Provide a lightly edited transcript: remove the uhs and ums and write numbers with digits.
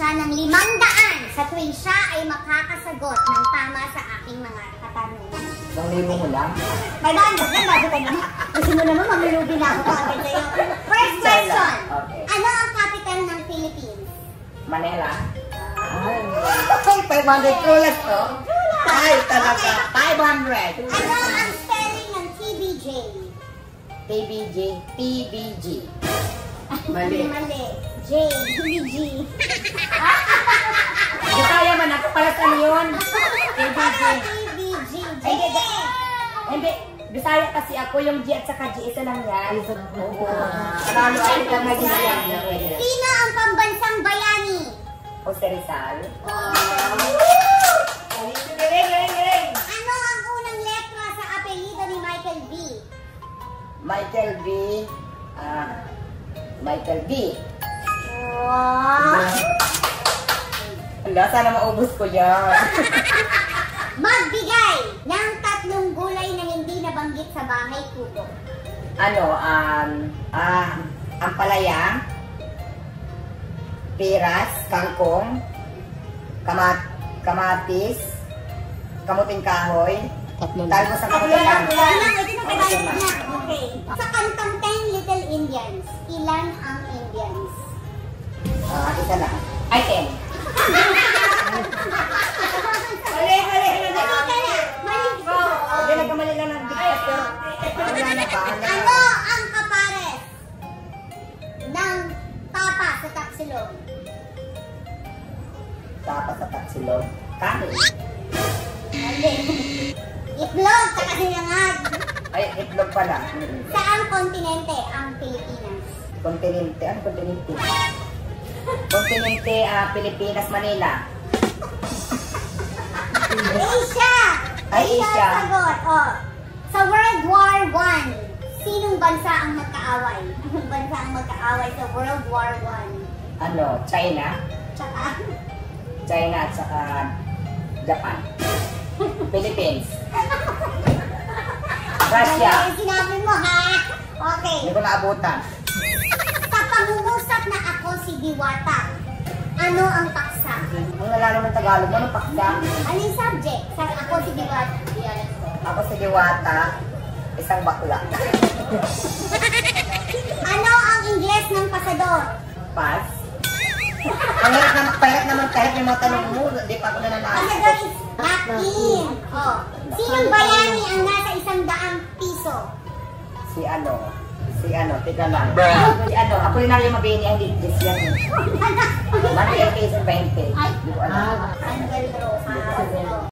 siya ng 500 sa tuwing siya ay makakasagot ng tama sa aking mga katanungan. 1,000 mo lang? 500 yan, bago ka naman. Kasi mo naman, mamilubi na ako kaagad sa'yo. First question. Okay. Ano ang capital ng Philippines? Manila. Ay, 500 kulas to? Ay, talaga. 500. Ano ang spelling ng TBJ? TBG. TBG. Mali. Mali. J. TBG. Bisaya man ako para sa yun. TBG. TBG. J. Hindi. Bisaya kasi ako yung G at saka G. Isa lang yan. Oo. Lalo ay lang nag-isang. Sino ang pambansang bayani? Jose Rizal. Ano ang unang letra sa apelyido ni Michael V? Michael B. Michael B. Wow! Wala, sana maubos ko yan. Magbigay ng 3 gulay na hindi nabanggit sa bahay kubo. Ano, ampalaya, piras, kangkong, kamatis, kamuting kahoy, talbos ng kamuting kahoy. Okay. Sa kantang 10 Little Indians, ilan ang Indians? Isa lang. Ay, 10. Hindi, nagkamali lang ng bigkas, pero wala na ba? Ano ang kapares ng tapa sa tapsilog? Tapa sa tapsilog. Kanin. Mali. Itlog sa kasinangag. Ay, itlog pala. Saang kontinente ang Pilipinas? Kontinente. Ano kontinente? Kontinente, Pilipinas, Manila. Asia! Ay, Asia. Ang sagot. Oh. Sa World War I, sinong bansa ang magkaaway? Anong bansa ang magkaaway sa World War I? Ano, China? Tsaka, China at saka Japan. Philippines. Russia. ano yung sinabi mo, ha? Okay. Hindi ko naabutan. Sa pangungusap na ako si Diwata, ano ang paksa? Ang nalaman ng Tagalog, ano paksa? Ano yung subject? Sa ako si Diwata. Ako si Diwata, isang bakla. Ano ang Ingles ng pasador? Pass. Ang pahirap naman kahit yung mga tanong mo, di pa ako nananalo. Pasador is napkin. Oh. Sinong bayani ang nasa 100 piso? Si ano, tiga lang. Si ano, ako rin na yung mabini ang digits yan. Mati ang peso 20. Hindi ko alam. Ang galdro.